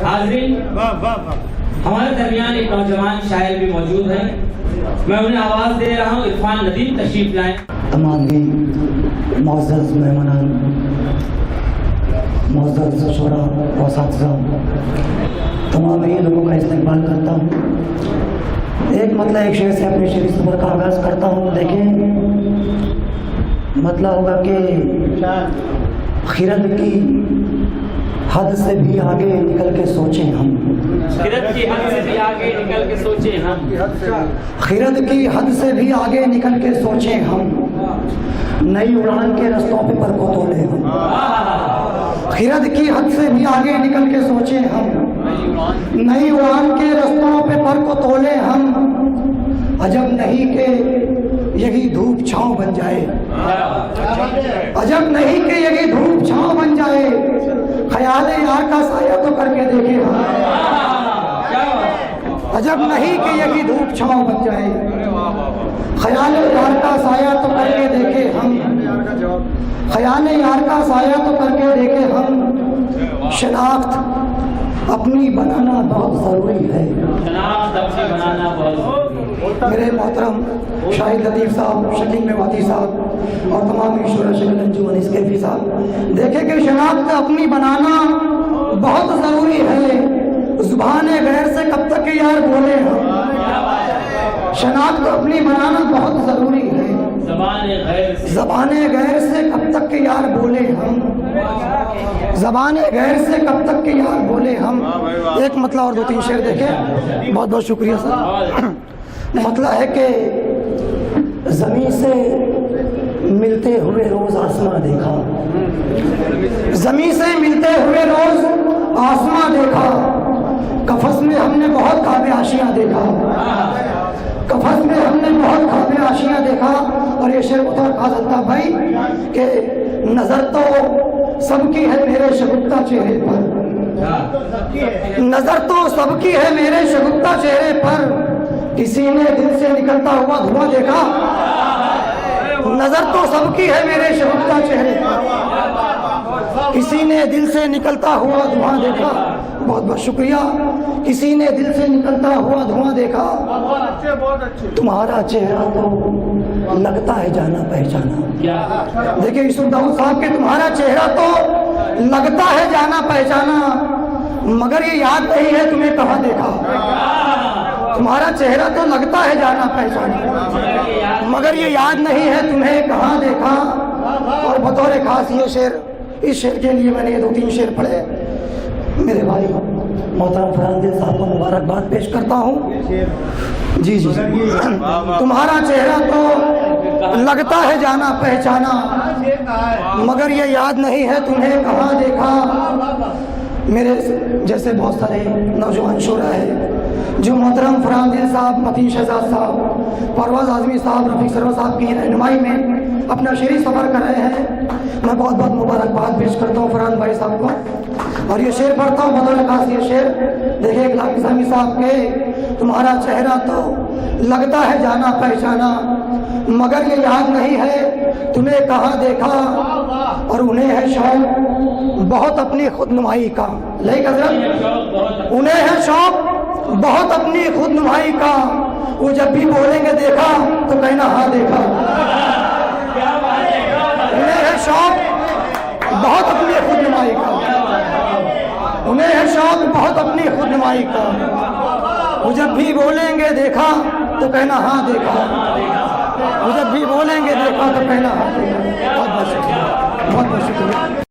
हाज़रीन, हमारे दरमियान एक नौजवान शायर भी मौजूद हैं। मैं उन्हें आवाज़ दे रहा हूँ। इरफान नदीम तशरीफ लाएं। तमाम भी मुअज़्ज़ज़ मेहमानान, मुअज़्ज़ज़ शुरा और साथिज़ा, तमाम ही लोगों का इस्तेमाल करता हूँ। एक मतलब एक शेर से अपने शेर सफ़र का आगाज़ करता हूँ। देखिए, मतलब होगा कि खिरद की हद से भी आगे निकल के सोचें हम। खिरद की हद से भी आगे निकल के सोचें हम। खिरद की हद से भी आगे निकल के सोचें हम। नई उड़ान के रस्तों पे पर को तोले हम। खिरद की हद से भी आगे निकल के सोचें हम। नई उड़ान के रस्तों पे पर को तोले हम। अजब नहीं के यही धूप छाँव बन जाए। अजब नहीं कि यही धूप छाँव बन जाए। ख्याल यार का साया तो करके देखे हम। अजब नहीं कि यही धूप छाँव बन जाए। ख्याल यार का साया तो करके देखे हम। ख्याल यार का साया तो करके देखे हम। शनाख्त अपनी बनाना बहुत ज़रूरी है। शनाख्त अपनी बनाना बहुत। मेरे मोहतरम शाहिद लतीफ़ साहब, शकील मेवाती साहब और तमाम शुरा शकील अंजुमन इसकेफी साहब, देखे कि शनाख्त अपनी बनाना बहुत ज़रूरी है। ज़ुबान गैर से कब तक यार बोले हम। शनाख्त अपनी बनाना बहुत ज़रूरी है। ज़बान गैर से कब तक यार बोले हम। ज़बान गैर से कब तक यार बोले हम। एक मतलब और दो तीन शेर देखे। बहुत बहुत शुक्रिया सर। मतलब है कि ज़मीन से मिलते हुए रोज़ आसमां देखा। ज़मीन से मिलते हुए रोज़ आसमां देखा। कफस में हमने बहुत ख्वाब आशियाँ देखा। कफस में हमने बहुत ख्वाब आशियाँ देखा। और ये शेर बतौर खास था भाई कि नज़र तो सबकी है मेरे शगुफ्ता चेहरे पर। नज़र तो सबकी है मेरे शगुफ्ता चेहरे पर। किसी ने दिल से निकलता हुआ धुआं देखा। नजर तो सबकी है मेरे शगुफ्ता चेहरे पर। किसी ने दिल से निकलता हुआ धुआं देखा। बहुत बहुत शुक्रिया। किसी ने दिल से निकलता हुआ धुआं देखा। तुम्हारा चेहरा तो लगता है जाना पहचाना। देखिए यूसुफ दाऊद साहब के तुम्हारा चेहरा तो लगता है जाना पहचाना, मगर ये याद नहीं है तुम्हें कहाँ देखा। तुम्हारा चेहरा तो लगता है जाना पहचाना, मगर ये याद नहीं है तुम्हें कहाँ देखा। और बतौर खास ये शेर, इस शेर के लिए मैंने ये दो तीन शेर पढ़े। मेरे भाई मोहतरम फरहान साहब को मुबारकबाद पेश करता हूँ। जी जी, तुम्हारा चेहरा तो लगता है जाना पहचाना, मगर ये याद नहीं है तुम्हें कहाँ देखा। मेरे जैसे बहुत सारे नौजवान शुरा है जो मोहतरम फरहान साहब, मतीन शहजाद साहब, परवाज़ आज़मी साहब, रफ़ीक सरवर साहब की रहनुमाई में अपना शेरी सफ़र कर रहे हैं। मैं बहुत बहुत मुबारकबाद पेश करता हूँ फरहान भाई साहब को। और ये शेर पढ़ता हूँ बतौर खास। ये शेर देखिए इकलाक़ निज़ामी साहब के, तुम्हारा चेहरा तो लगता है जाना पहचाना, मगर ये याद नहीं है तुम्हें कहाँ देखा। और उन्हें है शौक़ बहुत अपनी खुदनुमाई का। लेकिन हज़रत, उन्हें है शौक़ बहुत अपनी खुदनुमाई का। वो जब भी बोलेंगे देखा तो कहना हाँ देखा। उन्हें है शौक़ बहुत अपनी खुदनुमाई का। उन्हें है शौक़ बहुत अपनी खुदनुमाई का। वो जब भी बोलेंगे देखा तो कहना हाँ देखा। वो जब भी बोलेंगे देखा तो कहना हाँ देखा। बहुत बहुत शुक्रिया, बहुत बहुत शुक्रिया।